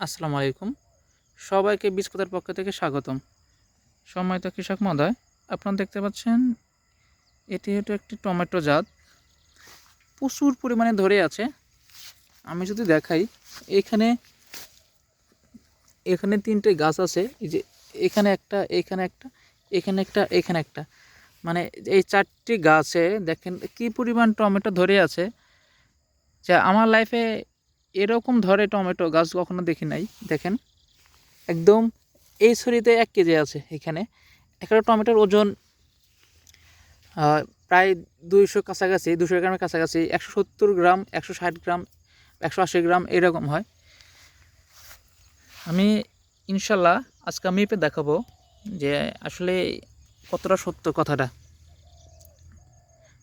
আসসালামু আলাইকুম। সবাইকে বীজ কথার পক্ষ থেকে স্বাগতম। সম্মানিত কৃষক মহোদয়, আপনারা দেখতে পাচ্ছেন এটি হলো একটি টমেটো জাত, প্রচুর পরিমাণে ধরে আছে। আমি যদি দেখাই, এখানে এখানে 3টে গাছ আছে। এই যে এখানে একটা, এখানে একটা, এখানে একটা, এখানে একটা, মানে এই 4টি গাছে দেখেন কি পরিমাণ টমেটো ধরে আছে। যা আমার লাইফে এরকম ধরে টমেটো গাছ কখনো দেখি নাই। দেখেন একদম এই ছড়িতে 1 কেজি আছে। এখানে একটা টমেটোর ওজন প্রায় 200 কাছাকাছি, 200 গ্রামের কাছাকাছি, 170 গ্রাম, 160 গ্রাম, 180 গ্রাম এরকম হয়। আমি ইনশাল্লাহ আজকে মেপে দেখাবো যে আসলে কতটা সত্য কথাটা।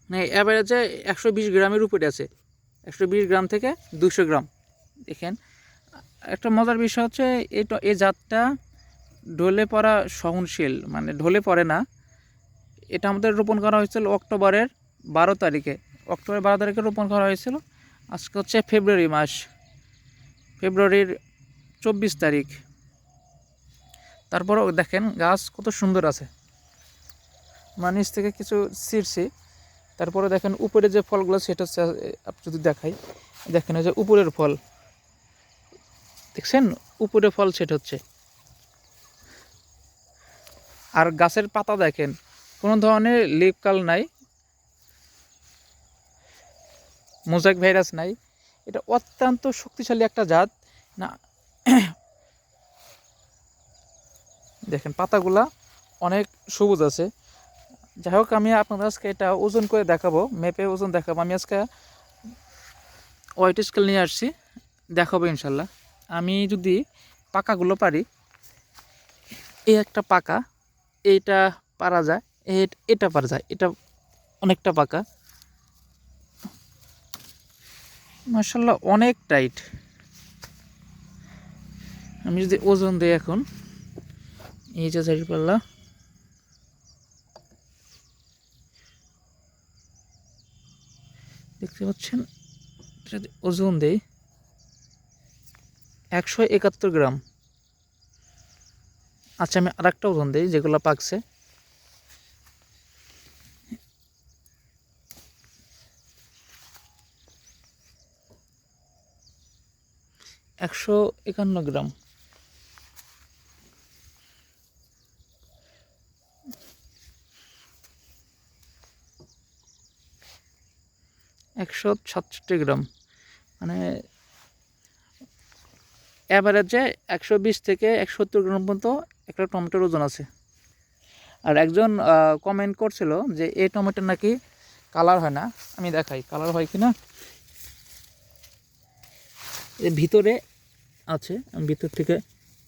মানে অ্যাভারেজে 120 গ্রামের উপরে আছে, 120 গ্রাম থেকে 200 গ্রাম। দেখেন একটা মজার বিষয় হচ্ছে এই জাতটা ঢলে পড়া সহনশীল, মানে ঢলে পড়ে না। এটা আমাদের রোপণ করা হয়েছিল অক্টোবরের 12 তারিখে। অক্টোবরের 12 তারিখে রোপণ করা হয়েছিল। আজকে হচ্ছে ফেব্রুয়ারি মাস, ফেব্রুয়ারির 24 তারিখ। তারপরেও দেখেন গাছ কত সুন্দর আছে। নিচ থেকে কিছু ছিঁড়ছি। তারপরে দেখেন উপরে যে ফলগুলো সেটা হচ্ছে, আপনি যদি দেখাই, দেখেন এই যে উপরের ফল দেখছেন, উপরে ফল সেট হচ্ছে। আর গাছের পাতা দেখেন কোনো ধরনের লিফ কাল নাই, মোজাইক ভাইরাস নাই। এটা অত্যন্ত শক্তিশালী একটা জাত না। দেখেন পাতাগুলা অনেক সবুজ আছে। যাই হোক, আমি আপনাদের আজকে এটা ওজন করে দেখাবো, মেপে ওজন দেখাবো। আমি আজকে ওয়েট স্কেল নিয়ে আসছি, দেখাবো ইনশাল্লাহ। আমি যদি পাকাগুলো পারি, এই একটা পাকা, এইটা পারা যায়, এটা পারা যায়, এটা অনেকটা পাকা, মাশাআল্লাহ অনেক টাইট। আমি যদি ওজন দিই এখন, এই যে পাল্লা, দেখতে পাচ্ছেন, যদি ওজন দেই 171 গ্রাম। আচ্ছা, আমি আর একটা ওজন দিই যেগুলো পাকছে। 151 গ্রাম। 167 গ্রাম, মানে অ্যাভারেজে 120 থেকে 170 গ্রাম পর্যন্ত একটা টমেটোর ওজন আছে। আর একজন কমেন্ট করছিল যে এই টমেটোর নাকি কালার হয় না। আমি দেখাই কালার হয় কি না। এর ভিতরে আছে, আমি ভিতর থেকে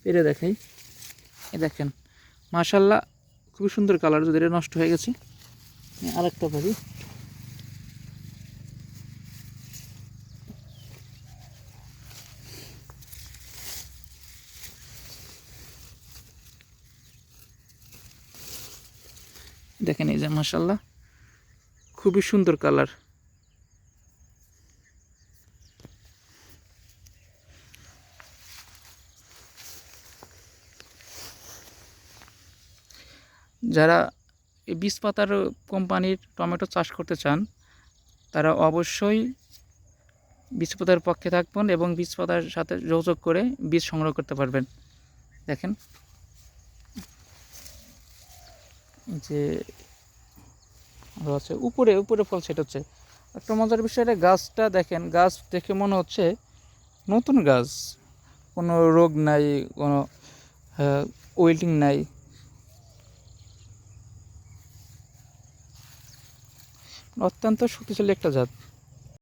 পেরে দেখাই। এই দেখেন মাশাআল্লাহ খুবই সুন্দর কালার। যদি এটা নষ্ট হয়ে গেছে, আরেকটা পারি। দেখেন এই যে মাশাআল্লাহ খুবই সুন্দর কালার। যারা এই বীজ পাতার কোম্পানির টমেটো চাষ করতে চান, তারা অবশ্যই বীজ পাতার পক্ষে থাকবেন এবং বীজ পাতার সাথে যোগাযোগ করে বীজ সংগ্রহ করতে পারবেন। দেখেন যে আছে উপরে উপরে ফল সেট হচ্ছে। একটা মজার বিষয়, এটা গাছটা দেখেন, গাছ দেখে মনে হচ্ছে নতুন গাছ, কোনো রোগ নাই, কোনো ওয়েল্টিং নাই। অত্যন্ত শক্তিশালী একটা জাত।